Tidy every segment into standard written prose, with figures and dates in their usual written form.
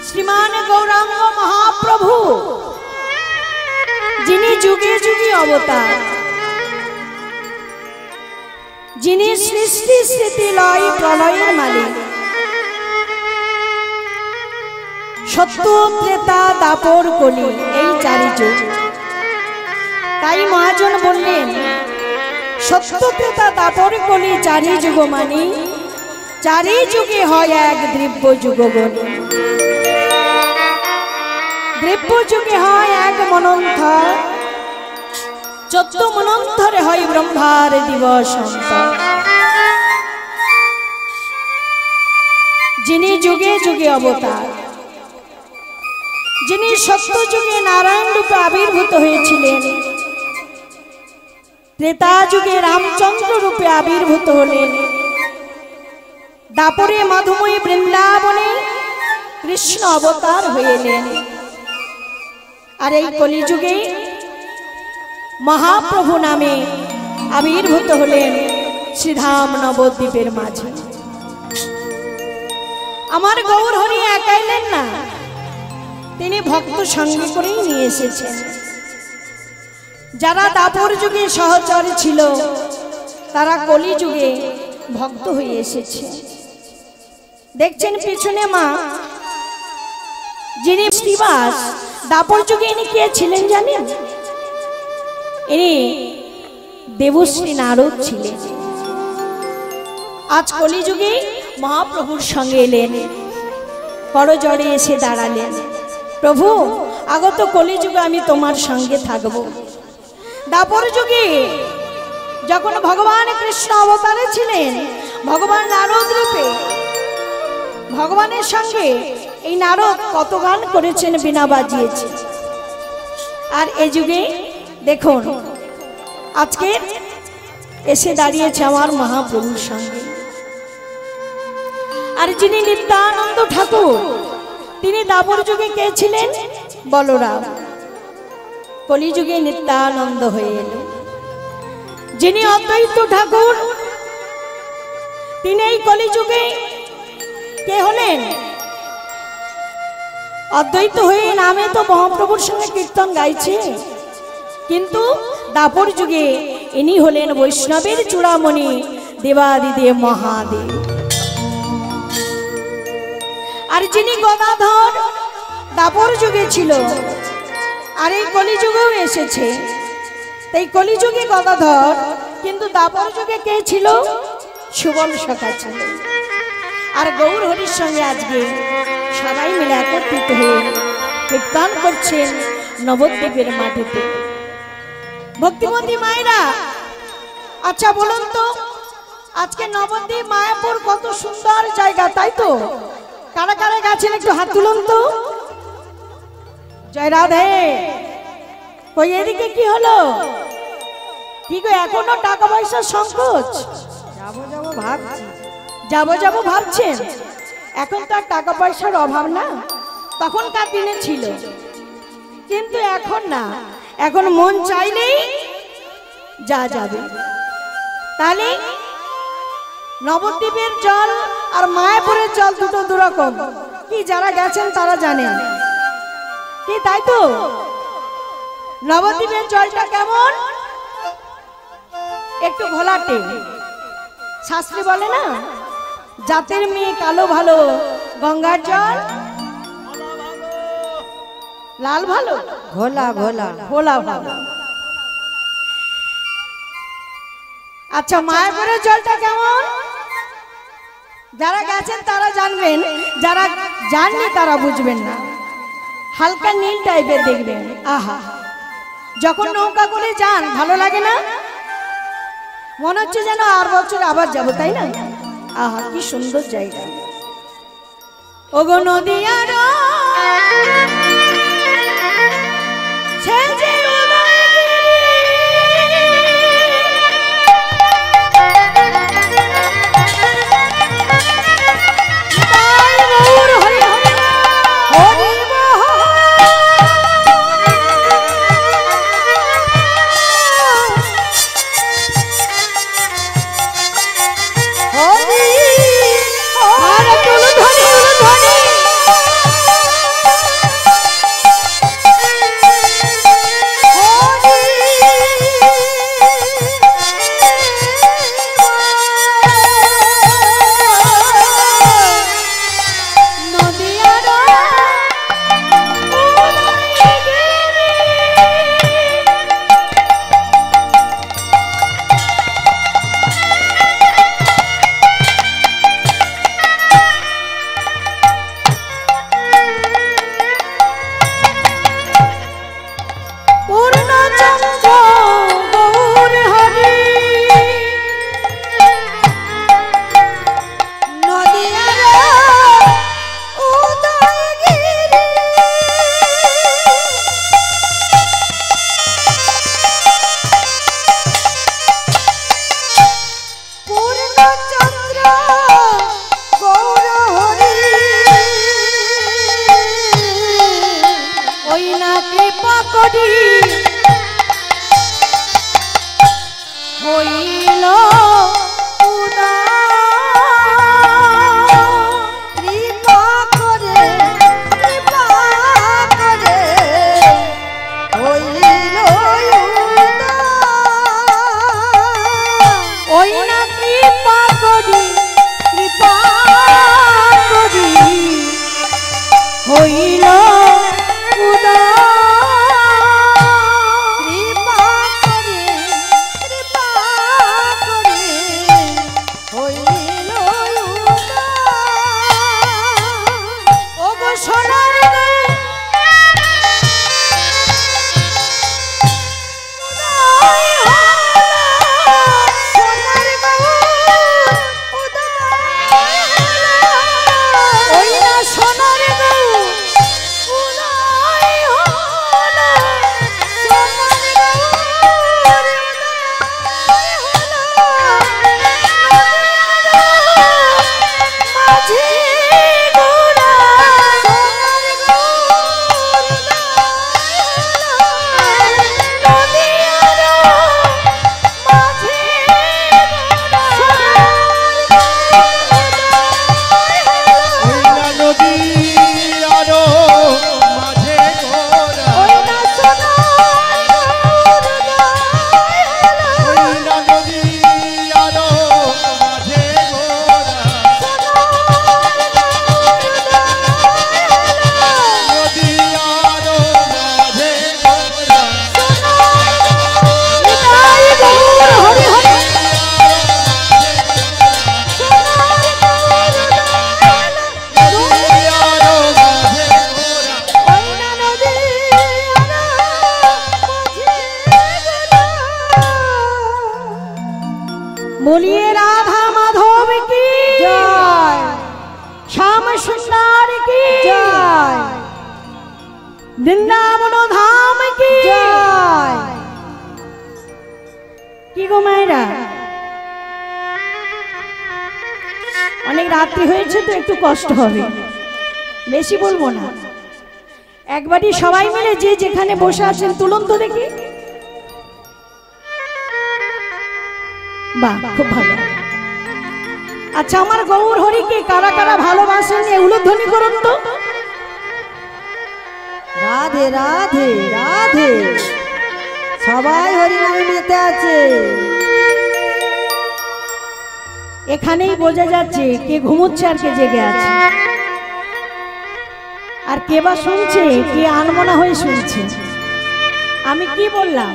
श्रीमान गौरांग महाप्रभु जिनी जुगे जुगे अवतार, जिनी सृष्टि स्थिति लय प्रलयर मालिक, सत्य त्रेता दापर कलि এই চারি যুগ। তাই মহাজন বললেন সত্য ত্রেতা দাপর কলি চারি যুগ মানি চারি যুগে হয় এক দ্রব্য যুগগণি। দ্রব্য যুগে হয় এক মনন্থর, 14 মনন্থরে হয় ব্রহ্মার দিবস অন্তর। যিনি যুগে যুগে অবতার, যিনি সত্য যুগে নারায়ণ রূপে আবির্ভূত হয়েছিলেন, त्रेता जुगे रामचंद्र रूपे आविर्भूत हलेन, दापरे मधुमयी बृंदावने कृष्ण अवतार हलेन। और এই কলিযুগে महाप्रभु नामे आविर्भूत हलेन श्रीधाम नवद्वीपेर माझे। आमार गौर हरि एका एलेन ना, तिनि भक्त संगे करेई निये एसेछेन। যারা দাপর যুগে সহচর ছিল তারা কলি যুগে ভক্ত হয়ে এসেছে। দেখছেন পিছনে মা, যিনি শ্রীবাস দাপর যুগে ইনি কে ছিলেন জানেন? ইনি দেবশ্রী নারদ ছিলেন। আজ কলি যুগে মহাপ্রভুর সঙ্গে এলেন, করজড়ে এসে দাঁড়ালেন, প্রভু আগত কলি যুগে আমি তোমার সঙ্গে থাকবো। दापर जुगे जखन भगवान कृष्ण अवतारे छिलेन, भगवान नारद रूपे भगवानेर संगे এই नारद कत गान करेছেন बिना बाजिয়েছে। আর এই যুগে দেখুন আজকে এসে দাঁড়িয়েছে আমার মহাপ্রভুর সঙ্গে। আর যিনি নিত্যানন্দ ঠাকুর তিনি দাপর যুগে কে ছিলেন? বলরাম। कलि जुगे नित्यानंद हये एलेन। जिनि अद्वैत ठाकुर तिनि एई कलि जुगे के हलेन? अद्वैत हये नामे तो महाप्रभुर संगे कीर्तन गाइछे, किन्तु दापर जुगे इनि हलेन वैष्णवेर चूड़ामणि देवादिदेव महादेव। और जिनि गदाधर दापर जुगे छिलो আর এই কলিযুগেও এসেছে। তাই কলিযুগে গদাধর, কিন্তু দাপর যুগে কে ছিল? সুবল সখা ছিল। আর গৌর হরির সঙ্গে আজকে সবাই মিলে একত্রিত হয়ে কীর্তন করছেন নবদ্বীপের মাটিতে। ভক্তিমতী মায়েরা, আচ্ছা বলুন তো আজকে নবদ্বীপ মায়াপুর কত সুন্দর জায়গা, তাই তো? কারা কারা গেছেন একটু হাত তুলুন তো। जय राधे। কই এদিকে কি হলো? কি গো এখনো টাকা পয়সা সংকোচ? যাবো ভাবছেন। এখন তো আর টাকা পয়সার অভাব না, তখনকার দিনে ছিল, কিন্তু এখন না, এখন মন চাইলেই যা যাবে। তাহলে নবদ্বীপের জল আর মায়াপুরের জল দুটো দুরকম, কি যারা গেছেন তারা জানেন কি, তাই তো? নবদ্বীপের জলটা কেমন? একটু ঘোলাটে। শাস্ত্রে বলে না, জাতের মেয়ে কালো ভালো, গঙ্গার জল লাল ভালো, ঘোলা ঘোলা ঘোলা ভালো। আচ্ছা মায়াপুরের জলটা কেমন? যারা গেছেন তারা জানবেন, যারা জাননি তারা বুঝবেন না। হালকা নীল টাইপের দেখবেন। আহা, যখন নৌকা করে যান ভালো লাগে না? মনে হচ্ছে যেন আর বছর আবার যাব, তাই না? আহা কি সুন্দর জায়গা। ওগো নদিয়ার করি হইল बोलिए राधा माधव की जय, श्याम सुंदर की जय, वृंदावन धाम की जय। की गो मायरा অনেক রাত্রি হয়েছে তো একটু কষ্ট হবে, বেশি বলবো না। একবারই সবাই মিলে যে যেখানে বসে আছেন তুলুন তো দেখি। বাহ, খুব ভালো। আচ্ছা, আমার গৌর হরিকে কারা কারা ভালোবাসেন উলুধ্বনি করুন তো। রাধে রাধে রাধে, সবাই হরি নামে মেতে আছে। এখানেই বোঝা যাচ্ছে কে ঘুমোচ্ছে আর কে জেগে আছে, আর কে বা শুনছে, কে আনমনা হয়ে শুনছে। আমি কি বললাম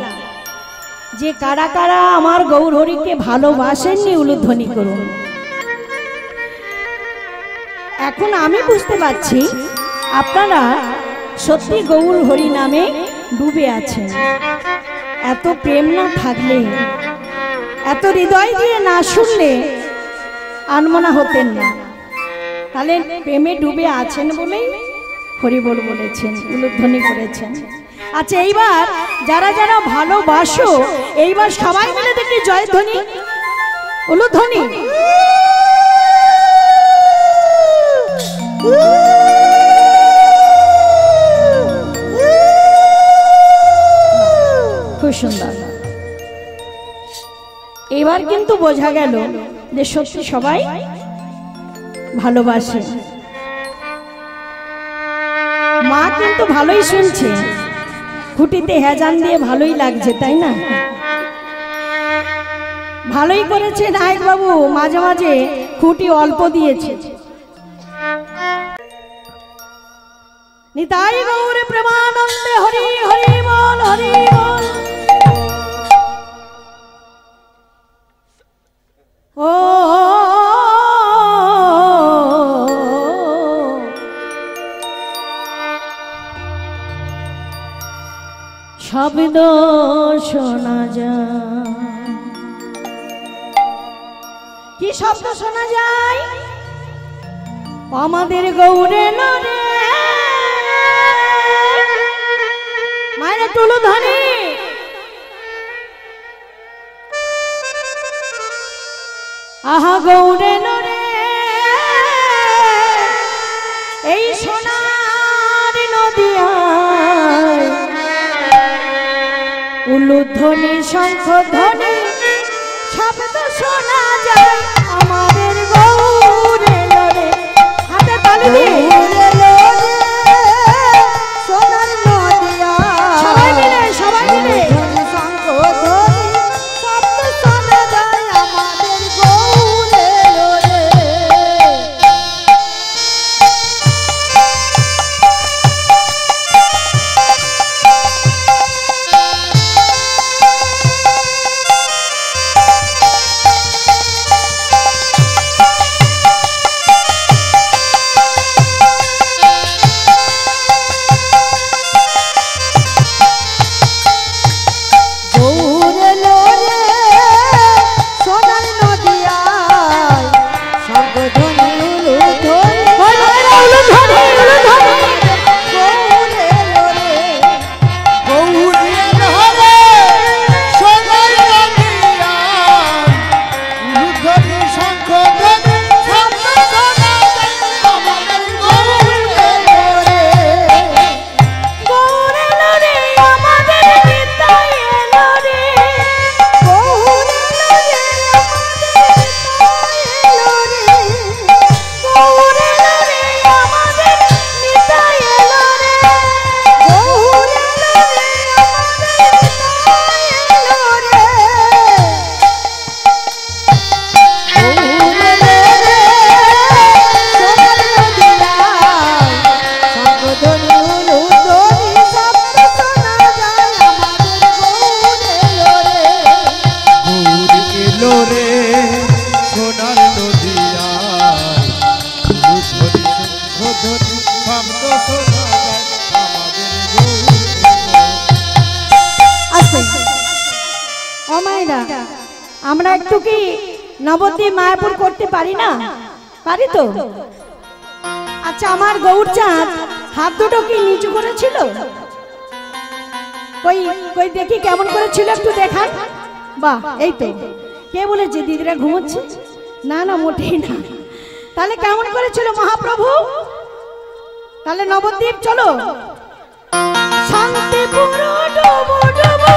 যে কারা কারা আমার গৌর হরিকে ভালোবাসেননি উলুধ্বনি করুন। এখন আমি বুঝতে পারছি আপনারা সত্যি গৌর হরি নামে ডুবে আছেন। এত প্রেম না থাকলে, এত হৃদয় দিয়ে না শুনলে আনমনা হতেন না। তাহলে প্রেমে ডুবে আছেন বলেই হরি বল বলেছেন, উলুধ্বনি করেছেন। আচ্ছা, এইবার যারা যারা ভালোবাসো এইবার সবাই মিলে দেখি জয়ধ্বনি উলুধ্বনি। খুব সুন্দর। এবার কিন্তু বোঝা গেল যে সত্যি সবাই ভালোবাসে। মা কিন্তু ভালোই শুনছে, খুঁটিতে হেজান দিয়ে ভালোই লাগছে, তাই না? ভালোই করেছে নায়ক বাবু, মাঝে মাঝে খুঁটি অল্প দিয়েছে। নিতাই গৌর প্রেমানন্দে হরি হরি বল, হরি বল। ও শব্দ শোনা যায়, কি শব্দ শোনা যায়? আমাদের গৌরে নরে মায়ের তুলুধ্বনি। আহা গৌরে নরে এই সোনার নদিয়ায় উলুধ্বনি শঙ্খ ধ্বনি শব্দ শোনা যায় আমাদের গৌর এলো রে। হাতে তালি দিয়ে সোনার নদিয়া সবাই মিলে সবাই মিলে শঙ্খ ধ্বনি শব্দ শোনা যায় আমাদের গৌর এলো রে। আমরা একটু কি নবদ্বীপ মায়াপুর করতে পারি না? পারি তো। আচ্ছা, আমার গৌরচাঁদ হাত দুটো কি নিচু করেছিল? কই কই দেখি কেমন করেছিল, একটু দেখান। বাহ, এই তো। কে বলেছে দিদিরা ঘুমোচ্ছে? না না, মোটেই না। তাহলে কেমন করেছিল মহাপ্রভু? তাহলে নবদ্বীপ চলো। শান্তিপুর ডুবো ডুবো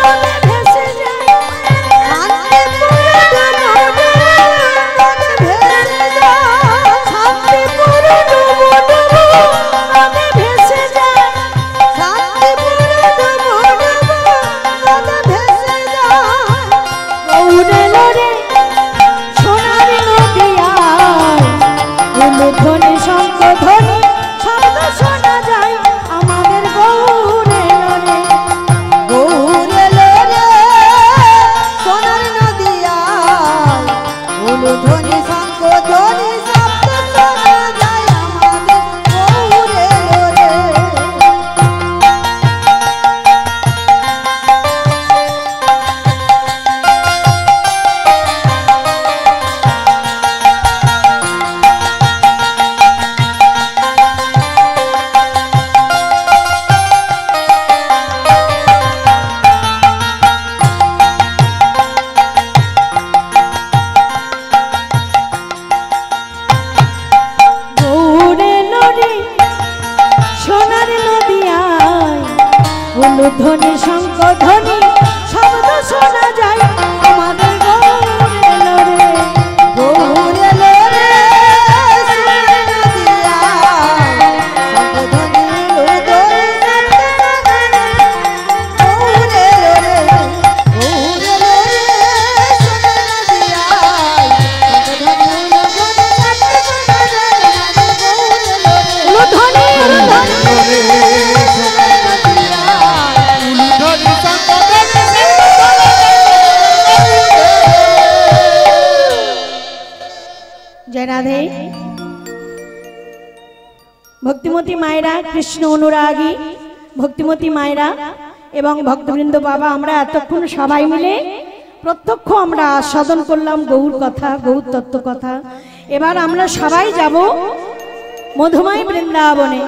নদে ভেসে যায়, শান্তিপুর ডুবো ডুবো নদে ভেসে যায়, শান্তিপুর ডুবো ডুবো নদে ভেসে যায়, শান্তিপুর ডুবো ডুবো নদে ভেসে যায়। গৌরে লরে সোনার নদিয়ায় উলুধ্বনি শঙ্খ ধ্বনি শব্দ শোনা যায় আমাদের গৌরে লরে। গৌরে লরে সোনার নদিয়ায় উলুধ্বনি শঙ্খ ধ্বনি শব্দ শোনা যায় আমাদের গৌরে লরে। গৌরে লরে সোনার নদিয়ায় উলুধ্বনি শঙ্খ ধ্বনি শব্দ শোনা যায় আমাদের গৌরে লরে। গৌরে লরে সোনার নদিয়ায় শঙ্খ ধ্বনি উলুধ্বনি শব্দ শোনা যায় গৌরে লরে। গৌরে লরে সোনার নদিয়ায় শঙ্খ ধ্বনি উলুধ্বনি শব্দ শোনা যায় আমাদের গৌরে লরে। উলুধ্বনি জয় রাধে। ভক্তিমতী মায়েরা, কৃষ্ণ অনুরাগী ভক্তিমতী মায়েরা এবং ভক্তবৃন্দ, বাবা, আমরা এতক্ষণ সবাই মিলে প্রত্যক্ষ আমরা আস্বাদন করলাম গৌর কথা, গৌর তত্ত্ব কথা। এবার আমরা সবাই যাব মধুময় বৃন্দাবনে।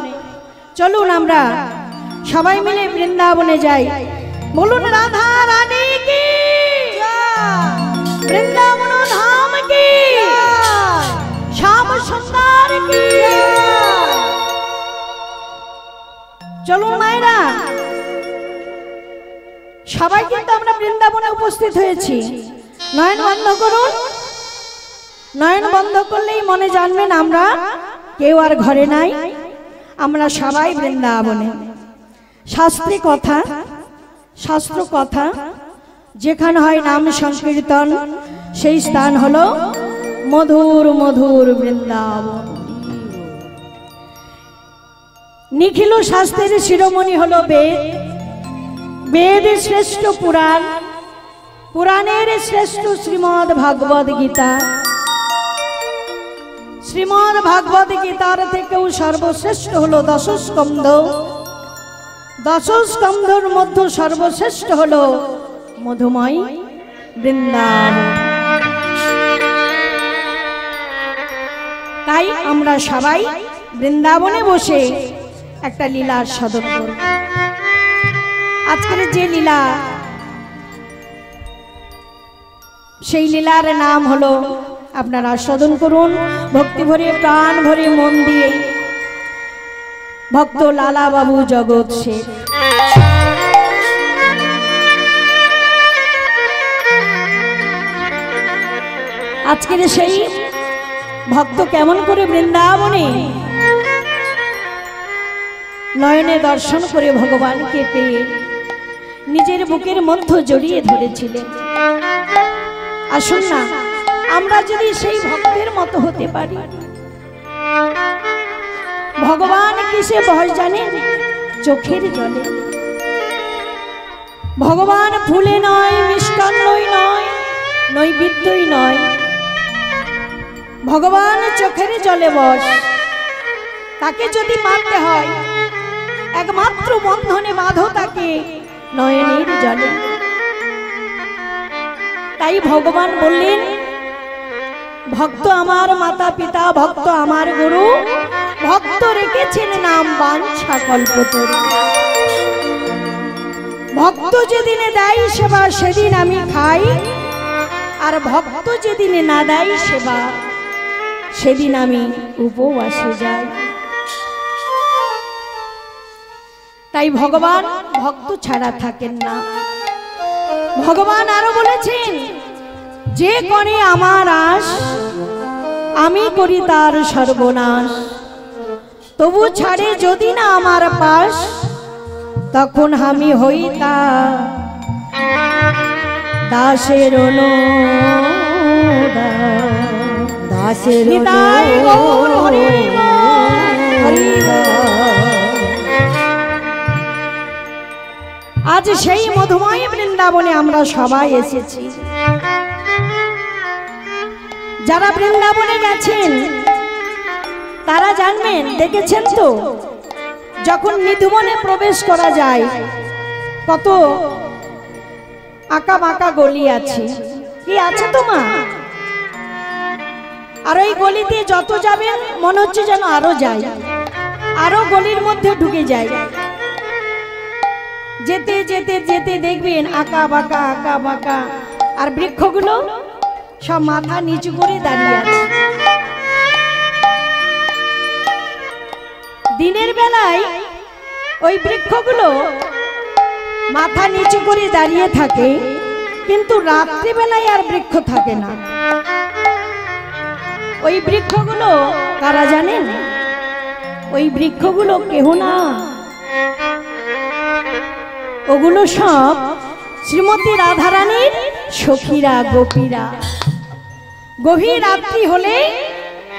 চলুন আমরা সবাই মিলে বৃন্দাবনে যাই। বলুন রাধা রানী কি, বৃন্দাবন ধাম কি, শ্যাম সুন্দর কি। চলুন মায়েরা সবাই কিন্তু আমরা বৃন্দাবনে উপস্থিত হয়েছি। নয়ন বন্ধ করুন, নয়ন বন্ধ করলেই মনে জানবেন আমরা কেউ আর ঘরে নাই, আমরা সবাই বৃন্দাবনে। শাস্ত্রে কথা, শাস্ত্র কথা যেখানে হয় নাম সংকীর্তন, সেই স্থান হলো মধুর মধুর বৃন্দাবন। নিখিল শাস্ত্রের শিরোমণি হলো বেদ, বেদ শ্রেষ্ঠ পুরাণ, পুরাণের শ্রেষ্ঠ শ্রীমদ্ ভাগবত গীতা, শ্রীমদ্ ভাগবত গীতার থেকেও সর্বশ্রেষ্ঠ হলো দশস্কন্ধ, দশস্কন্ধর মধ্যে সর্বশ্রেষ্ঠ হলো মধুময় বৃন্দাবন। তাই আমরা সবাই বৃন্দাবনে বসে একটা লীলা সাধন করব। আজকের যে লীলা, সেই লীলার নাম হলো, আপনারা আস্বাদন করুন ভক্তি ভরে, প্রাণ ভরে, মন দিয়ে। ভক্ত লালা বাবু জগৎ শেঠ। আজকের সেই ভক্ত কেমন করে বৃন্দাবনে নয়নে দর্শন করে ভগবানকে পেয়ে নিজের বুকের মধ্যে জড়িয়ে ধরেছিলেন। আসুন না আমরা যদি সেই ভক্তের মতো হতে পারি। ভগবান কিসে ভয় জানেন? চোখের জলে। ভগবান ফুলে নয়, মিষ্টান্নই নয়, নৈবেদ্যই নয়, ভগবান চোখের জলে বস। তাকে যদি মারতে হয় একমাত্র বন্ধনে বাঁধো তাকে নয়নের জলে। তাই ভগবান বললেন, ভক্ত আমার মাতা পিতা, ভক্ত আমার গুরু, ভক্ত রেখেছেন নাম বাঞ্ছা কল্পতরু। ভক্ত যেদিনে দেয় সেবা সেদিন আমি খাই, আর ভক্ত যেদিনে না দেয় সেবা সেদিন আমি উপবাসে যাই। তাই ভগবান ভক্ত ছাড়া থাকেন না। ভগবান আরো বলেছেন, যে করে আমার আশ আমি করি তার সর্বনাশ, তবু ছাড়ে যদি না আমার পাশ, তখন আমি হই তা দাসের দাসের। আজ সেই মধুময় বৃন্দাবনে আমরা সবাই এসেছি। যারা বৃন্দাবনে গেছেন তারা জানবেন, দেখেছেন তো যখন নিধুবনে প্রবেশ করা যায় কত আঁকা বাঁকা গলি আছে। কি আছে তো মা? আর ওই গলিতে যত যাবেন মনে হচ্ছে যেন আরো যাই, আরো গলির মধ্যে ঢুকে যায়। যেতে যেতে যেতে দেখবেন আঁকা বাঁকা আঁকা বাঁকা, আর বৃক্ষগুলো সব মাথা নিচু করে দাঁড়িয়ে আছে। দিনের বেলায় ওই বৃক্ষগুলো মাথা নিচু করে দাঁড়িয়ে থাকে, কিন্তু রাত্রি বেলায় আর বৃক্ষ থাকে না। ওই বৃক্ষগুলো কারা জানেন? ওই বৃক্ষগুলো কেহ না, ওগুলো সব শ্রীমতী রাধারানীর সখীরা, গোপীরা। গভীর রাত্রি হলে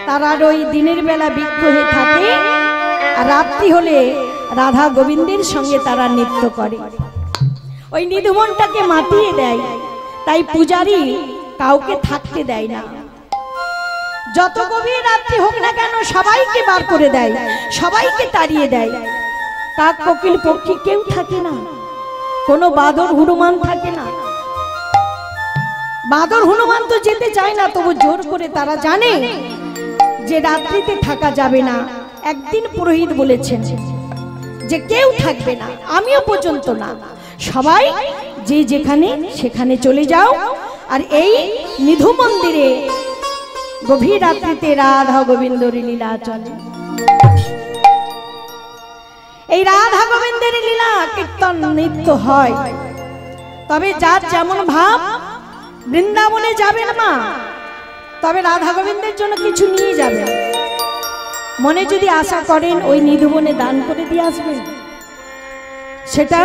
তারা ওই দিনের বেলা বৃক্ষ হয়ে থাকে, আর রাত্রি হলে রাধা গোবিন্দের সঙ্গে তারা নৃত্য করে, ওই নিধুবনটাকে মাতিয়ে দেয়। তাই পূজারী কাউকে থাকতে দেয় না। যত গভীর রাত্রি হোক না কেন সবাইকে বার করে দেয়, সবাইকে তাড়িয়ে দেয়। কাক কোকিল পক্ষী কেউ থাকে না, কোনো বাদর হনুমান থাকে না। বাদর হনুমান তো যেতে চায় না, তবু জোর করে তারা জানে যে রাত্রিতে থাকা যাবে না। একদিন পুরোহিত বলেছেন যে কেউ থাকবে না, আমিও পর্যন্ত না, সবাই যে যেখানে সেখানে চলে যাও। আর এই নিধু মন্দিরে গভীর রাত্রিতে রাধা গোবিন্দর লীলা চলে। এই রাধা গোবিন্দের লীলা কীর্তন নৃত্য হয়। তবে যার যেমন ভাব বৃন্দাবনে যাবেন মা, তবে রাধা গোবিন্দের জন্য কিছু নিয়ে যাবেন। মনে যদি আশা করেন ওই নিধুবনে দান করে দিয়ে আসবেন, সেটা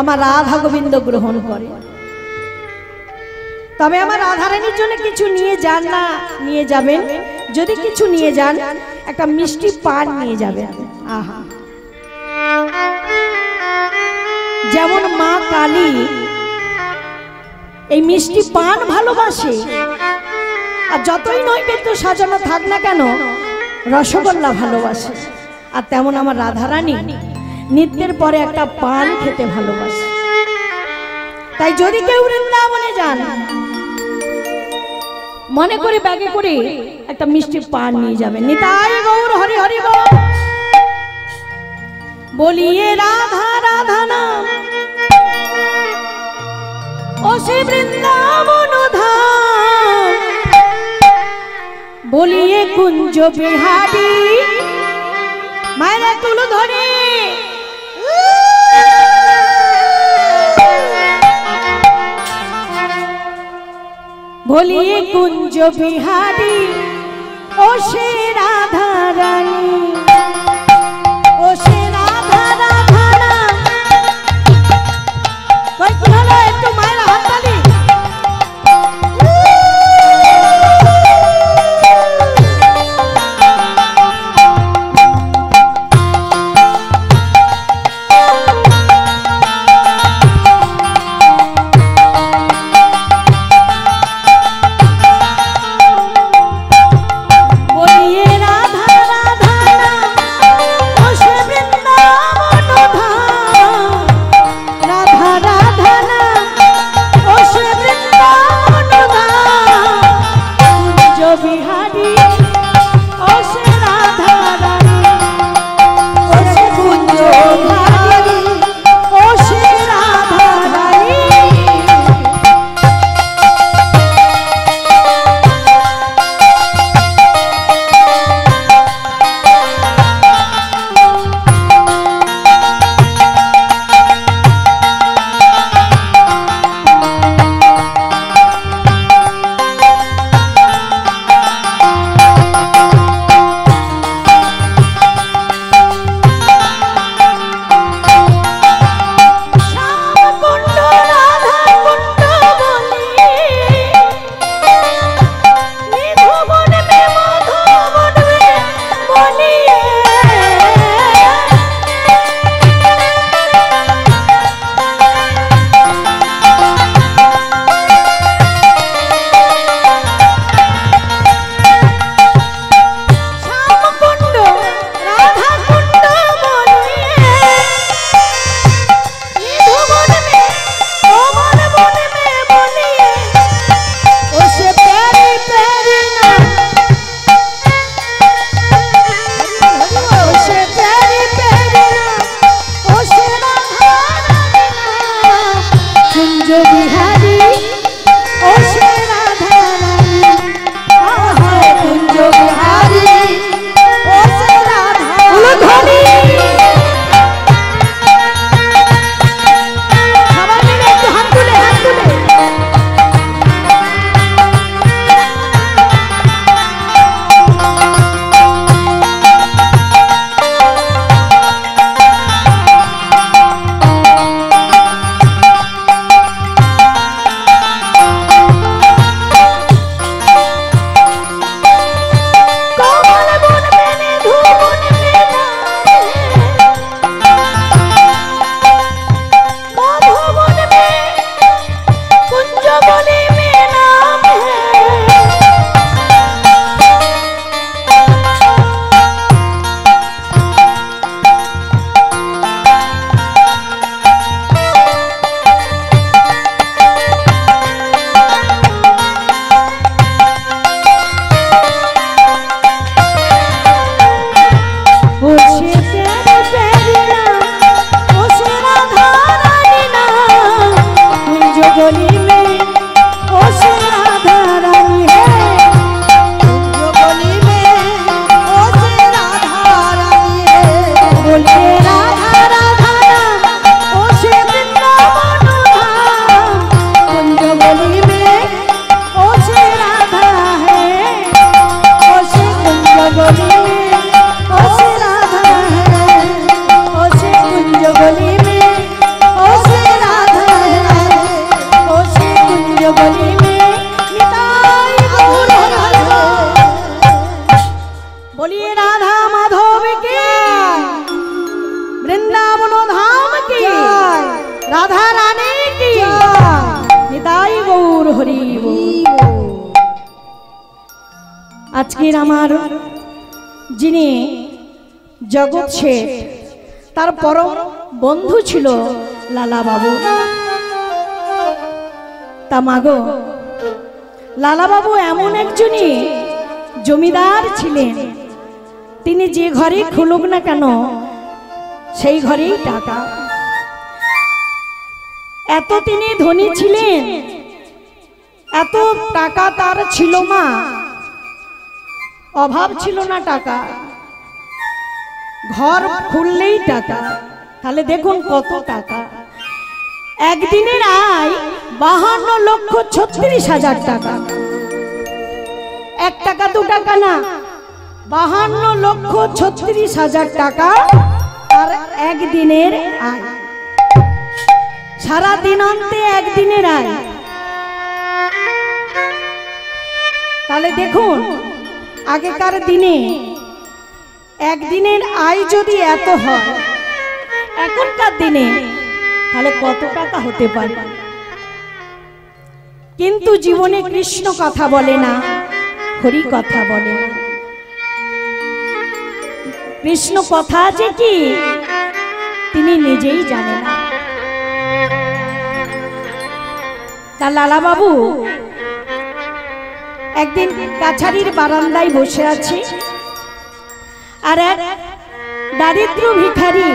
আমার রাধা গোবিন্দ গ্রহণ করে। তবে আমার রাধারানীর জন্য কিছু নিয়ে যান না, নিয়ে যাবেন। যদি কিছু নিয়ে যান, একটা মিষ্টি পান নিয়ে যাবেন। আহা, যেমন মা কালী এই মিষ্টি পান ভালোবাসে, আর যতই নৈবেদ্য সাজানো থাক না কেন রসগোল্লা ভালোবাসে, আর তেমন আমার রাধারানী নিত্যের পরে একটা পান খেতে ভালোবাসে। তাই যদি কেউ বৃন্দাবনে যান, মনে করে ব্যাগে করে একটা মিষ্টি পান নিয়ে যাবেন। নিতাই গৌর হরি হরি বল, বলিয়ে রাধা রাধা নাম ও সে বৃন্দাবন ধাম, বলিয়ে কুঞ্জ বিহারী। মায়েরা তুলো ধরে বলিয়ে কুঞ্জ বিহারী ও সে রাধা রানী, ও সে রাধা রাধা নাম। কই কি হলো, একটু মায়ের হাততালি। বলিয়ে রাধা রাধা নাম কাছের আমার যিনি জগৎ শেঠ, তার পরম বন্ধু ছিল লালা বাবু। তা মাগো, লালা বাবু এমন একজনই জমিদার ছিলেন, তিনি যে ঘরে খুলুক না কেন সেই ঘরেই টাকা। এত তিনি ধনী ছিলেন, এত টাকা তার ছিল মা, অভাব ছিল না টাকা, ঘর খুললেই টাকা। তাহলে দেখুন কত টাকা। একদিনের আয় 52,36,000 টাকা। 1 টাকা 2 টাকা না, 52,36,000 টাকা আর একদিনের আয়। সারা দিনান্তে একদিনের আয়। তাহলে দেখুন আগেকার দিনে একদিনের আয় যদি এত হয়, এখনকার দিনে তাহলে কত টাকা হতে পারে। কিন্তু জীবনে কৃষ্ণ কথা বলে না, হরি কথা বলে না। কৃষ্ণ কথা আছে কি তিনি নিজেই জানেন না। তা লালা বাবু একদিন কাছারির বারান্দায় বসে আছে, আর এক দারিদ্র ভিখারি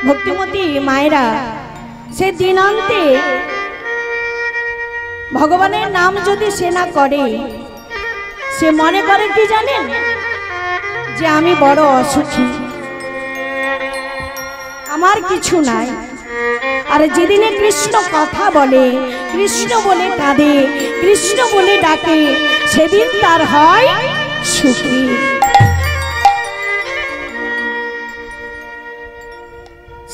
ভক্তিমতী মায়েরা সে দিনান্তে ভগবানের নাম যদি সে না করে, সে মনে করে কি জানেন, যে আমি বড় অসুখী, আমার কিছু নাই। আর যেদিনে কৃষ্ণ কথা বলে, কৃষ্ণ বলে কাঁদে, কৃষ্ণ বলে ডাকে, সেদিন তার হয় সুখী।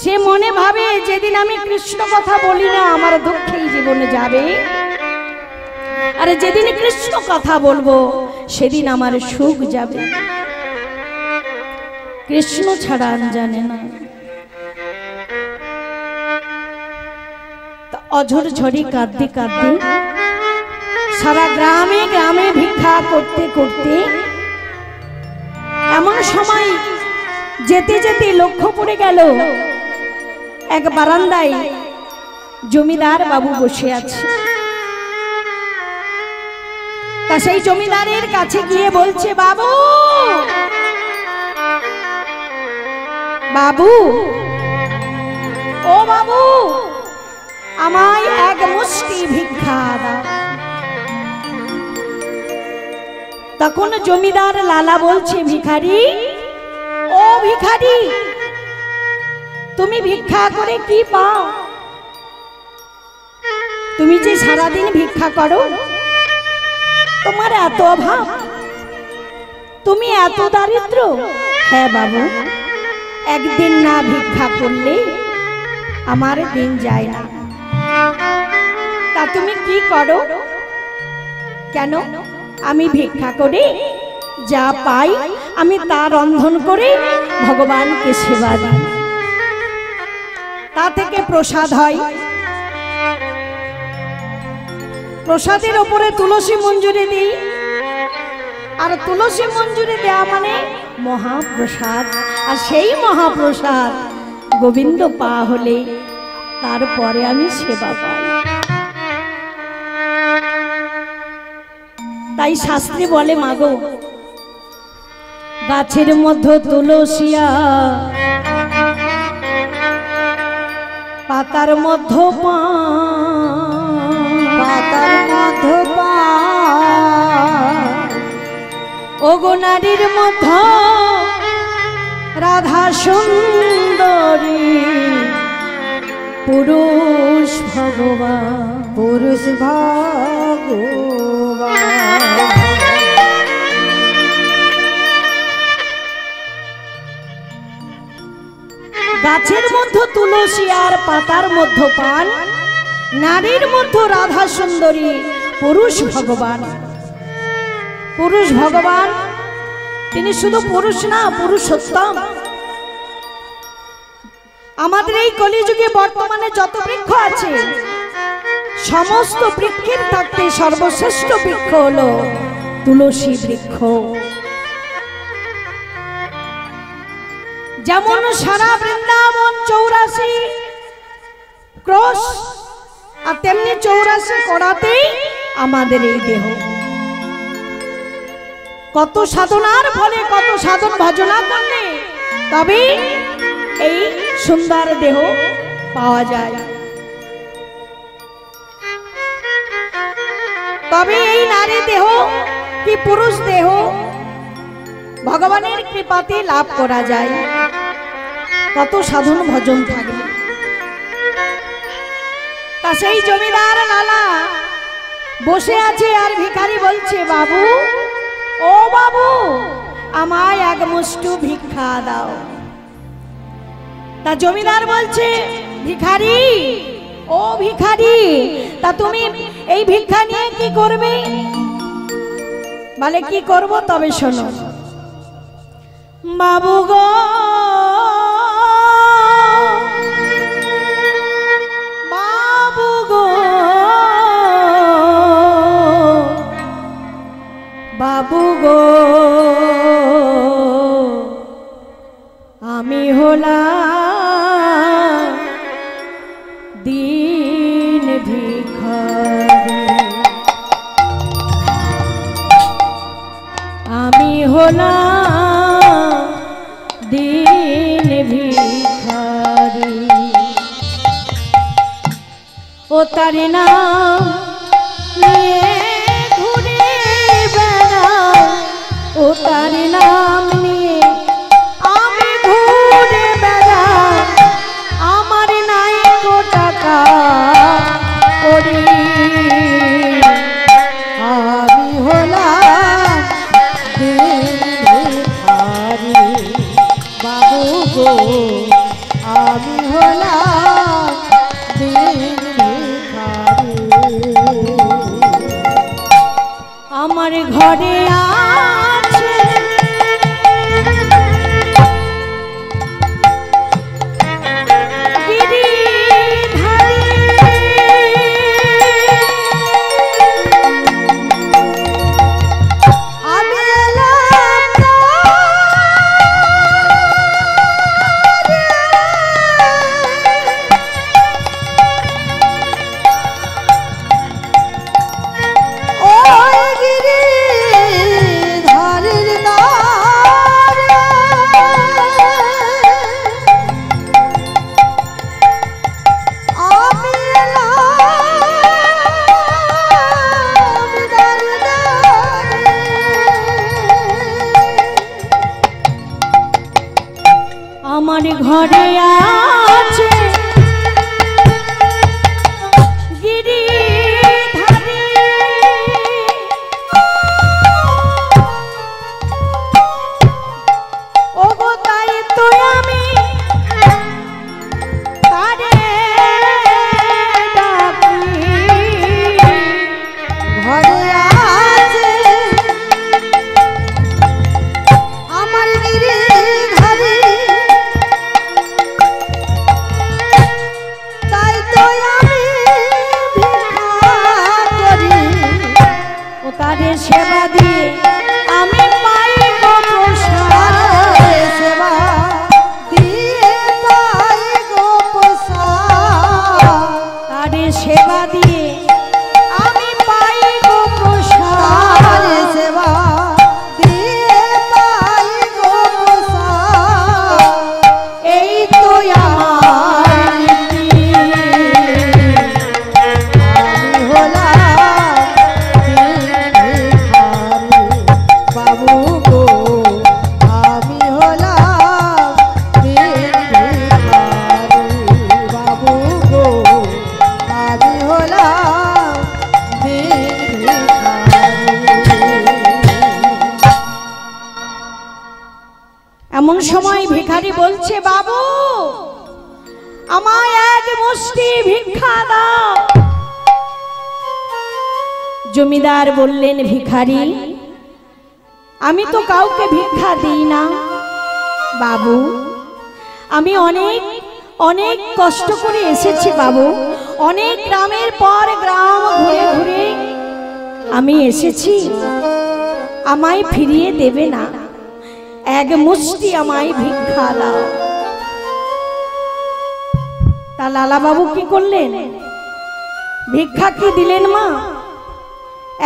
সে মনে ভাবে যেদিন আমি কৃষ্ণ কথা বলি না, আমার দুঃখেই জীবনে যাবে, আর যেদিন কৃষ্ণ কথা বলবো সেদিন আমার সুখ যাবে। কৃষ্ণ ছাড়া জানে না। অঝর ঝড়ি কাঁদতে কাঁদতে সারা গ্রামে গ্রামে ভিক্ষা করতে করতে এমন সময় যেতে যেতে লক্ষ্য পড়ে গেল এক বারান্দায় জমিদার বাবু বসে আছে। তা সেই জমিদারের কাছে গিয়ে বলছে, বাবু বাবু, ও বাবু, আমায় এক মুষ্টি ভিক্ষা দাও। তখন জমিদার লালা বলছে, ভিখারি, ও ভিখারি, তুমি ভিক্ষা করে কি পাও? তুমি যে সারাদিন ভিক্ষা করো, তোমার এত অভাব, তুমি এত দারিদ্র। হ্যাঁ বাবু, একদিন না ভিক্ষা করলে আমার দিন যায় না। তা তুমি কি করো? কেন? আমি ভিক্ষা করে যা পাই আমি তা রন্ধন করে ভগবানকে সেবা দিই, তা থেকে প্রসাদ হয়। প্রসাদের ওপরে তুলসী মঞ্জুরি দিই, আর তুলসী মঞ্জুরি দেওয়া মানে মহাপ্রসাদ। আর সেই মহাপ্রসাদ গোবিন্দ পা হলে তারপরে আমি সেবা পাই। তাই শাস্ত্রে বলে, মাগো গাছের মধ্যে তুলসিয়া, পাতার মধ্যে পাতার মধ্যে ওগো নারীর মধ্যে রাধা সুন্দরী, পুরুষ ভগবান, পুরুষ ভগবান। গাছের মধ্যে তুলসী আর পাতার মধ্যে পান, নারীর মধ্যে রাধা সুন্দরী, পুরুষ ভগবান। পুরুষ ভগবান তিনি শুধু পুরুষ না, পুরুষোত্তম। আমাদের এই কলিযুগে বর্তমানে যত বৃক্ষ আছে, সমস্ত বৃক্ষের থাকতে সর্বশ্রেষ্ঠ বৃক্ষ হলো তুলসী বৃক্ষ। যেমন সারা বৃন্দাবন 84 ক্রোশ, আর তেমনি 84 কড়াতেই আমাদের এই দেহ। কত সাধনার ফলে, কত সাধন ভজনা করলে তবে এই সুন্দর দেহ পাওয়া যায়। তবে এই নারী দেহ কি পুরুষ দেহ ভগবানের কৃপাতে লাভ করা যায়, কত সাধন ভজন থাকবে। তা সেই জমিদার লালা বসে আছে আর ভিখারি বলছে, বাবু ও বাবু, আমায় এক মুষ্টি ভিক্ষা দাও। তা জমিদার বলছে, ভিখারি ও ভিখারি, তা তুমি এই ভিক্ষা নিয়ে কি করবে? বলে, কি করব? তবে শোনো। বাবু গো, বাবু গো, বাবু গো, আমি হলাম দীন ভিখারি, আমি হলাম দীন ভিখারি। ও তারি নাম নিয়ে ঘুরে বেড়াই, ও তারি নাম নিয়ে আমি ঘুরে বেড়াই, আমার নাই কো টাকা করি, আমি হলাম দীন ভিখারি। বাবু গো, আমি হলাম দীন ভিখারি। আমার ঘরে আছে গিরিধারী, আমি এলাম ওই গিরিধারীর দ্বারে, আমি এলাম দ্বারে দ্বারে। আমার ঘরে আছে গিরিধারী, ওগো তাই তো আমি তারে ডাকি। ঘরে আছে আমার গিরিধারী, তাই তো আমি ভিক্ষা করি, ও তারে সেবা দিয়ে আমি পাই গো প্রসাদ, সেবা দিয়ে পাই গো প্রসাদ, তারে সেবা দিয়ে আমি পাই গো প্রসাদ, সেবা দিয়ে পাই গো প্রসাদ। এই তো আমার নীতি, আমি হলাম দীন ভিখারি। বাবু গো, আমি হলাম দীন ভিখারি। বাবু গো, আমি হলাম দীন ভিখারি। এমন সময় ভিখারি বলছে, বাবু আমায় এক মুষ্টি ভিক্ষা দাও। জমিদার বললেন, ভিখারি আমি তো কাউকে ভিক্ষা দিই না বাবু, আমি অনেক অনেক কষ্ট করে এসেছি বাবু, অনেক গ্রামের পর গ্রাম ঘুরে ঘুরে আমি এসেছি, আমায় ফিরিয়ে দেবে না, এক মুষ্টি আমায় ভিক্ষা দাও। তা লালা বাবু কি করলেন? ভিক্ষা কি দিলেন মা?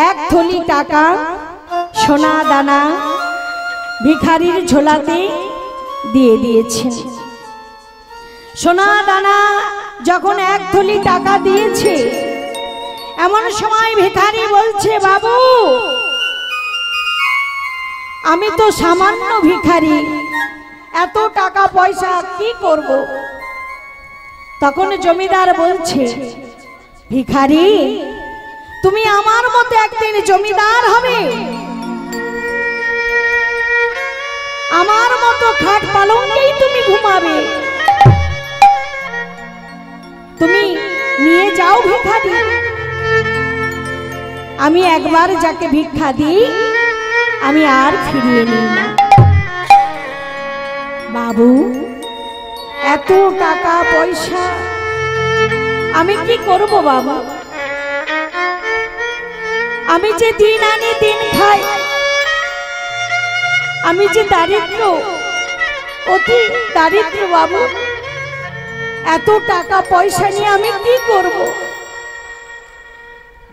এক থলি টাকা সোনা দানা ভিখারির ঝোলাতে দিয়ে দিয়েছেন। সোনা দানা যখন এক থলি টাকা দিয়েছে, এমন সময় ভিখারি বলছে, বাবু আমি তো সামান্য ভিখারি, এত টাকা পয়সা কি করব? তখন জমিদার বলছে, ভিখারি তুমি আমার মতো একদিন জমিদার হবে, আমার মতো খাট পালঙ্কেই তুমি ঘুমাবে, তুমি নিয়ে যাও ভিখারি। আমি একবার যাকে ভিক্ষা দিই আমি আর ফিরিয়ে নিই না। বাবু এত টাকা পয়সা আমি কি করব বাবা? আমি যে দিন আনি দিন খাই, আমি যে দারিদ্র, অতি দারিদ্র বাবু, এত টাকা পয়সা নিয়ে আমি কি করব?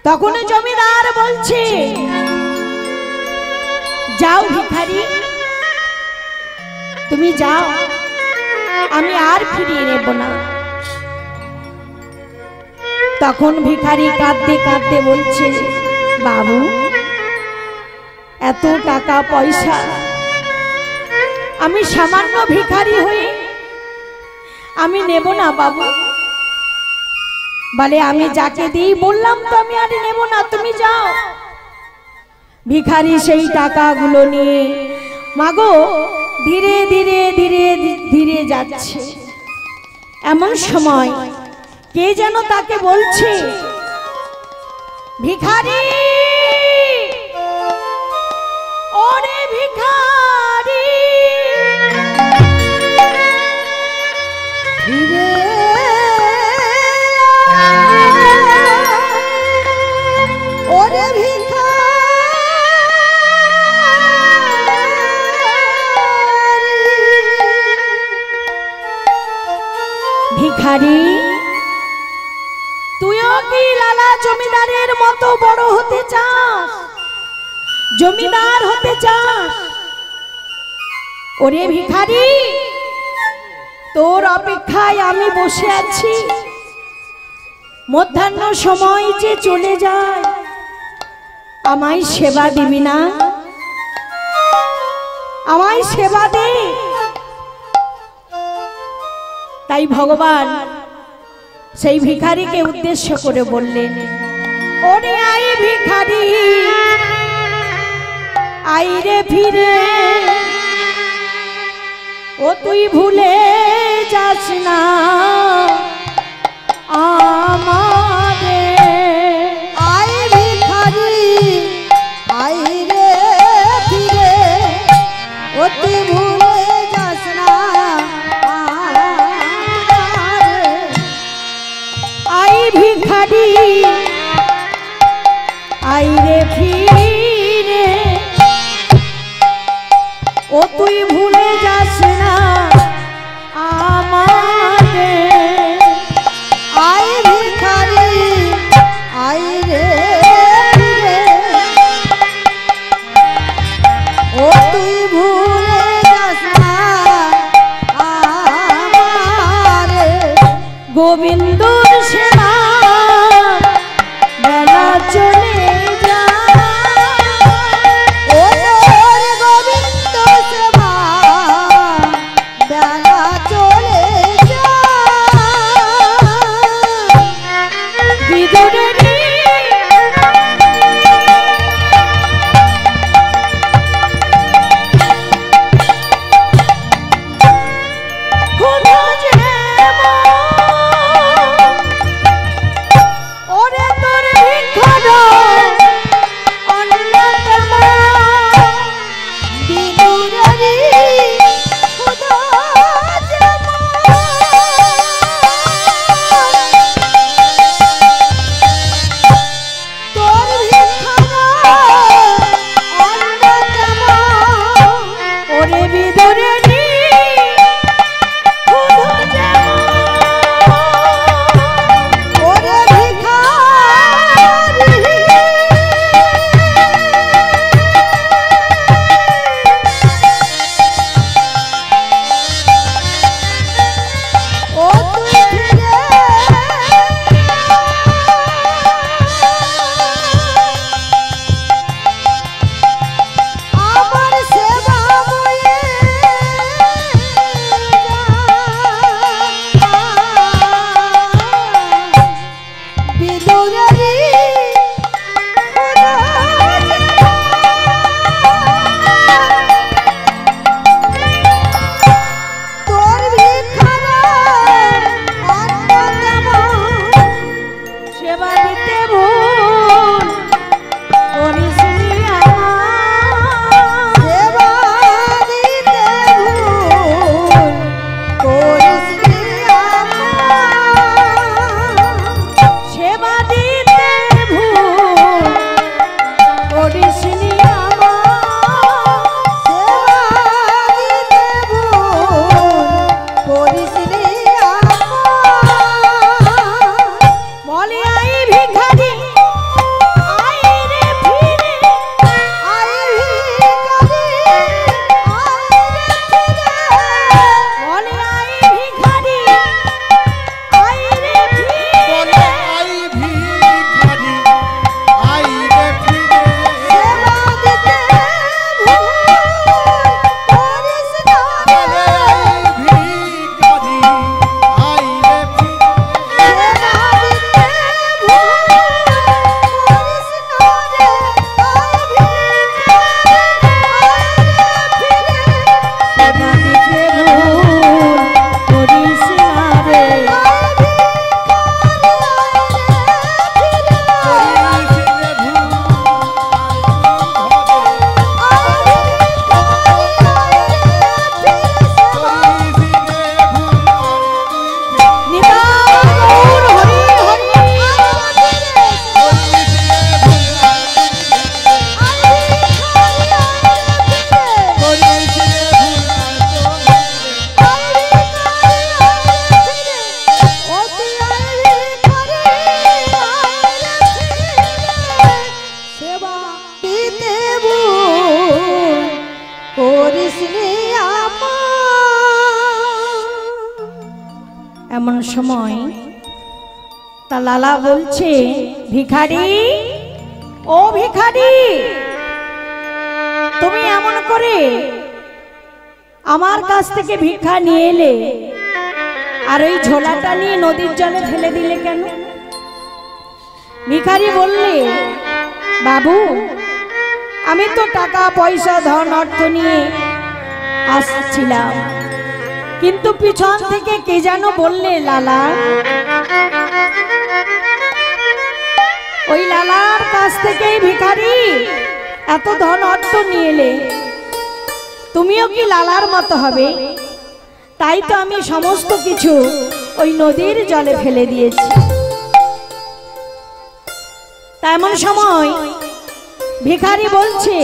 তখন জমিদার বলছে, যাও ভিখারি তুমি যাও, আমি আর ফিরিয়ে নেব না। তখন ভিখারি কাঁদতে কাঁদতে বলছে, বাবু এত টাকা পয়সা আমি সামান্য ভিখারি হয়ে আমি নেব না বাবু। বলে আমি যাকে দিই বললাম তো আমি আর নেব না, তুমি যাও। ভিখারি সেই টাকাগুলো নিয়ে মাগো ধীরে ধীরে ধীরে ধীরে যাচ্ছে। এমন সময় কে যেন তাকে বলছে, ভিখারি ওরে ভিখারি, ধীরে ওরে ভিখারি তুইও কি লালা জমিদারের মতো বড় হতে চাস, জমিদার হতে চাস? ওরে ভিখারি তোর অপেক্ষায় আমি বসে আছি, মধ্যাহ্ন সময় যে চলে যায় আমায় সেবা দিবি না? আমায় সেবা দে। তাই ভগবান সেই ভিখারিকে উদ্দেশ্য করে বললেন, ওরে আই ভিখারি আই রে ফিরে, ও তুই ভুলে যাস না আমারে। আই ভিখারি আই রে ফিরে, ও তুই ভুলে যাস না আমারে। আই ভিখারি আই রে ফিরে, ও তুই ভুলে যাস না আমারে। আই ভিখারি আই রে ফিরে, ও তুই ভুলে যাস না আমারে। গোবিন্দর সেবা বেলা চলে যায়, ও তোর গোবিন্দ সেবা বেলা চলে যায়। বিদুরেরই খোঁজ যেমন এমন সময় তা লালা বলছে, ভিখারি, ও ভিখারি, তুমি এমন করে আমার কাছ থেকে ভিক্ষা নিয়ে এলে আর ওই ঝোলাটা নিয়ে নদীর জলে ফেলে দিলে কেন? ভিখারি বললে, বাবু, আমি তো টাকা পয়সা ধন অর্থ নিয়ে আসছিলাম, কিন্তু পিছন থেকে কে যেন বললে, লালা, ওই লালার কাছ থেকেই ভিখারি এত ধন অর্থ নিয়ে এলে, তুমিও কি লালার মতো হবে? তাই তো আমি সমস্ত কিছু ওই নদীর জলে ফেলে দিয়েছি। তেমন সময় ভিখারি বলছে,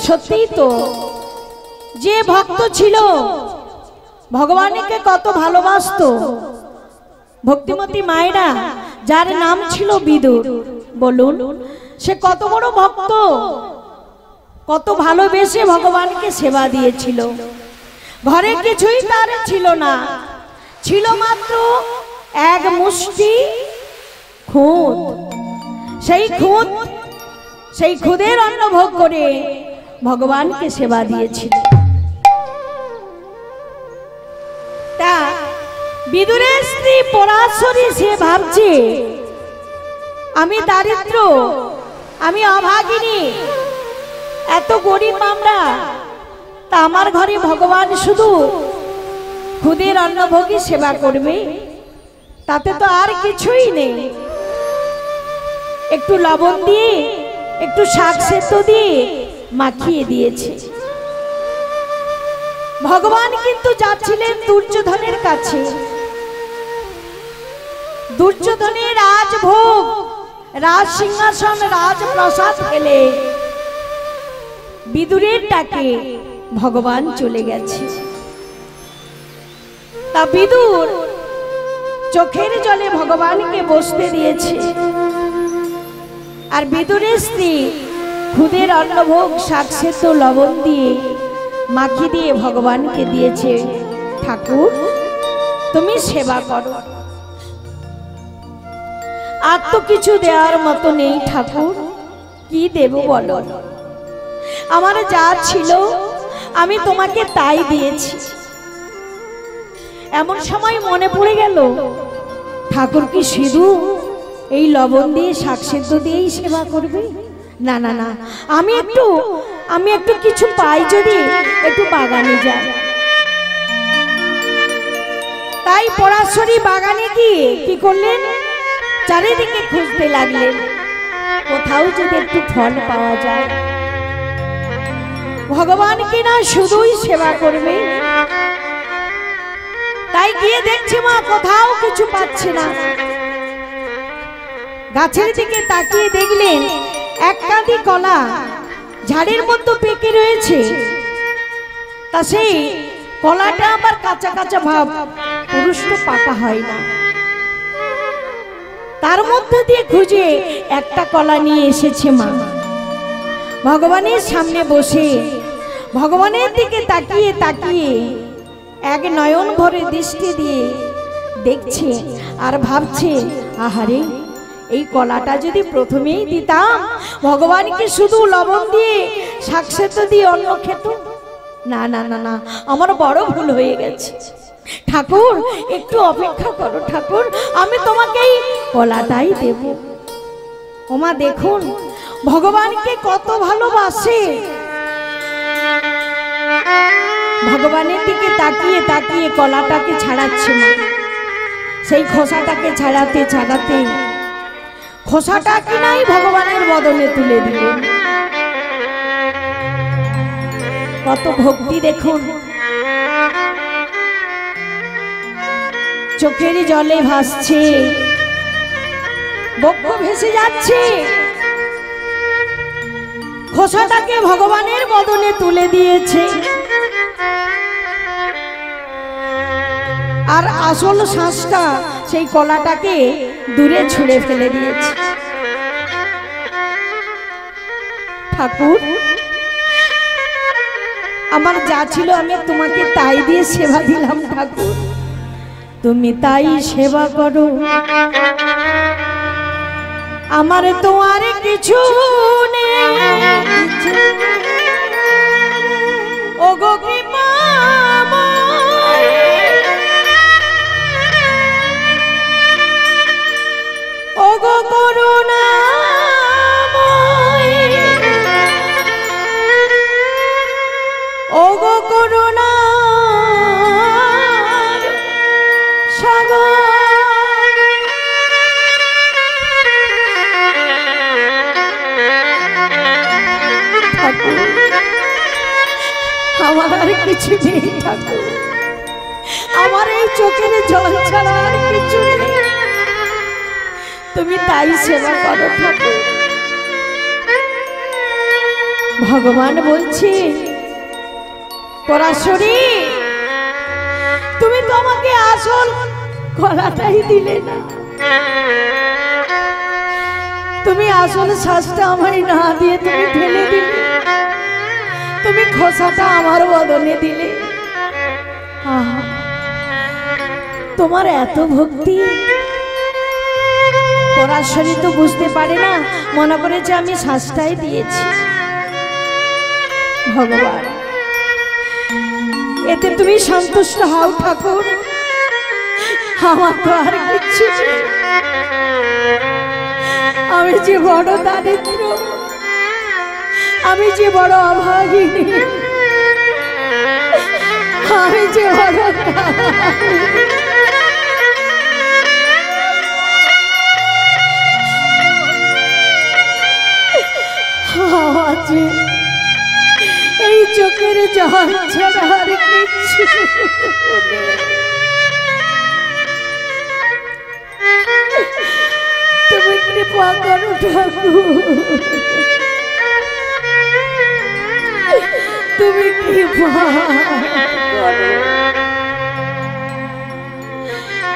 সত্যিই তো, যে ভক্ত ছিল ভগবানকে কত ভালোবাসতো, ভক্তিমতী মায়েরা, যার নাম ছিল বিদুর, বলুন সে কত বড় ভক্ত, কত ভালোবেসে ভগবানকে সেবা দিয়েছিল। ঘরে কিছুই তার ছিল না, ছিল মাত্র এক মুষ্টি খুদ। সেই খুদের অন্ন ভোগ করে ভগবানকে সেবা দিয়েছিল। তা বিদুরের স্ত্রী পরাশরী সে ভাবছে, আমি দারিদ্র, আমি অভাগিনী, এত গরিব আমরা, তা আমার ঘরে ভগবান শুধু খুদের অন্নভোগী সেবা করবে, তাতে তো আর কিছুই নেই। একটু লবণ দিয়ে, একটু শাক সেদ্ধ দিয়ে মাখিয়ে দিয়েছে। ভগবান কিন্তু যাচ্ছিলেন দুর্যোধনের কাছে। দুর্যোধনের রাজভোগ, রাজ সিংহাসন, রাজপ্রাসাদ ফেলে বিদুরের ডাকে ভগবান চলে গেছে। তা বিদুর চোখের জলে ভগবানকে বসতে দিয়েছে, আর বিদুরের স্ত্রী খুদের অন্নভোগ শাক সেদ্ধ লবণ দিয়ে মাখি দিয়ে ভগবানকে দিয়েছে, ঠাকুর তুমি সেবা করো। আর তো কিছু দেওয়ার মতো নেই ঠাকুর, কি দেব বলো? আমার যা ছিল আমি তোমাকে তাই দিয়েছি। এমন সময় মনে পড়ে গেল, ঠাকুর কি শুধু এই লবণ দিয়ে শাক সেদ্ধ দিয়েই সেবা করবে? না না না, আমি একটু কিছু পাই, যদি একটু বাগানে যাই। তাই পরাশরী বাগানে গিয়ে কি করলেন, চারিদিকে খুঁজতে লাগলেন, কোথাও যদি একটু ফল পাওয়া যায়, ভগবানকে না শুধুই সেবা করবে। তাই গিয়ে দেখছে মা কোথাও কিছু পাচ্ছে না। গাছের দিকে তাকিয়ে দেখলেন এক কাঁদি কলা ঝাড়ের মধ্যে পেকে রয়েছে। তা সেই কলাটা আবার কাঁচা কাঁচা ভাব, পুরুষ তো পাকা হয় না। তার মধ্যে দিয়ে খুঁজে একটা কলা নিয়ে এসেছে মা। ভগবানের সামনে বসে ভগবানের দিকে তাকিয়ে তাকিয়ে এক নয়ন ভরে দৃষ্টি দিয়ে দেখছে আর ভাবছে, আহারে, এই কলাটা যদি প্রথমেই দিতাম, ভগবানকে শুধু লবণ দিয়ে শাক সেদ্ধ দিয়ে অন্ন খেত। না না না না, আমার বড় ভুল হয়ে গেছে। ঠাকুর একটু অপেক্ষা করো ঠাকুর, আমি তোমাকে এই কলাটাই দেব। ওমা দেখুন ভগবানকে কত ভালোবাসে। ভগবানের দিকে তাকিয়ে তাকিয়ে কলাটাকে ছাড়াচ্ছে মা। সেই খোসাটাকে ছাড়াতে ছাড়াতে খোসাটা কি নাই ভগবানের বদনে তুলে দিলেন। কত ভক্তি দেখুন, চোখের জলে ভাসছে, বক্ষ ভেসে যাচ্ছে, খোসাটাকে ভগবানের বদনে তুলে দিয়েছে। আর আসল শ্বাসটা সেই কলাটাকে দূরে ছুঁড়ে ফেলে দিয়েছে। ঠাকুর, আমার যা ছিল আমি তোমাকে তাই দিয়ে সেবা দিলাম ঠাকুর, তুমি তাই সেবা করো। আমার তো আর কিছু নেই, ওগো কৃপাময়, ওগো করুণাময়, ওগো করুণার সাগর, আমার আর কিছু নেই ঠাকুর, আমার এই চোখের জল ছাড়া আর কিছু নেই, তুমি তাই সেবা করো ঠাকুর। ভগবান বলছে পরাশরী, তুমি তো আমাকে আসল গলাটাই দিলে না, তুমি আসল শ্বাসটা আমায় না দিয়ে তুমি ফেলে দিলে, তুমি খোসাটা আমার বদলে দিলে। আহা, তোমার এত ভক্তি। পরাশরী তো বুঝতে পারে না, মনে করে যে আমি শ্বাসটাই দিয়েছি। ভগবান, এতে তুমি সন্তুষ্ট হও ঠাকুর, আমার তো আর কিছু নেই। আমি যে বড় দারিদ্র, আমি যে বড় অভাগিনী, আমি যে বড় এই চোখের জল ছাড়া আর কিছু নেই। তুমি কৃপা করো ঠাকুর, তুমি কৃপা করো।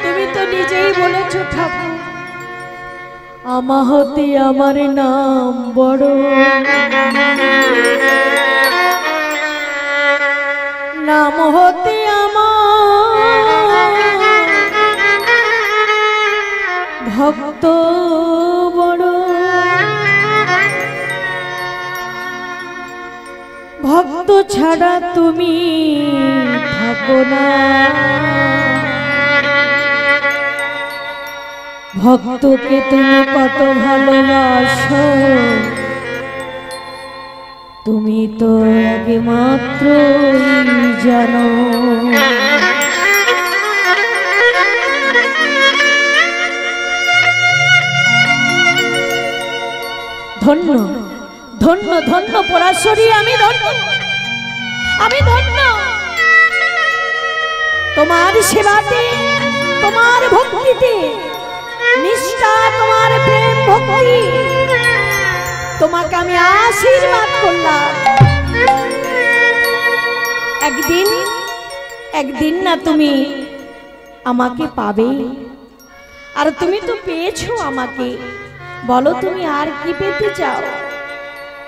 তুমি তো নিজেই বলেছো ঠাকুর, আমা হতে আমার নাম বড়, নাম হতে আমার ভক্ত বড়, ভক্ত ছাড়া তুমি থাকো না, ভক্তকে তুমি কত ভালোবাসো, তুমি তো একমাত্র জানো। ধন্য ধন্য ধন্য পরাশরী, আমি ধন্য, আমি ধন্য তোমার সেবাতে, তোমার ভক্তিতে, নিষ্ঠা, তোমার প্রেম ভক্তি, তোমাকে আমি আশীর্বাদ করলাম। একদিন একদিন না তুমি আমাকে পাবে, আর তুমি তো পেয়েছো আমাকে। বলো তুমি আর কি পেতে চাও?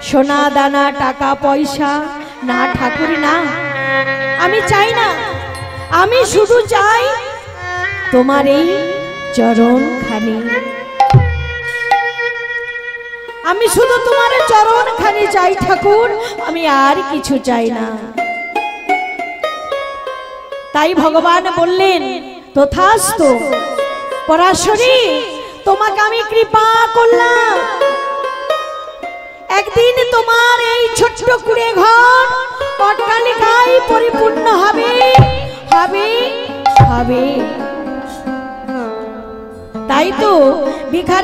সোনা দানা টাকা পয়সা না ঠাকুর না, আমি চাই না, আমি শুধু চাই তোমার এই চরণ খানি, আমি শুধু তোমার চরণ খানি চাই ঠাকুর, আমি আর কিছু চাই না। তাই ভগবান বললেন তথাস্তু, পরাশরী তোমাকে আমি কৃপা করলাম। একদিন তোমার এই ছোট্ট কুড়ে ঘর অট্টালিকায় পরিপূর্ণ হবে, হবে, হবে। তাই তো ভিখারি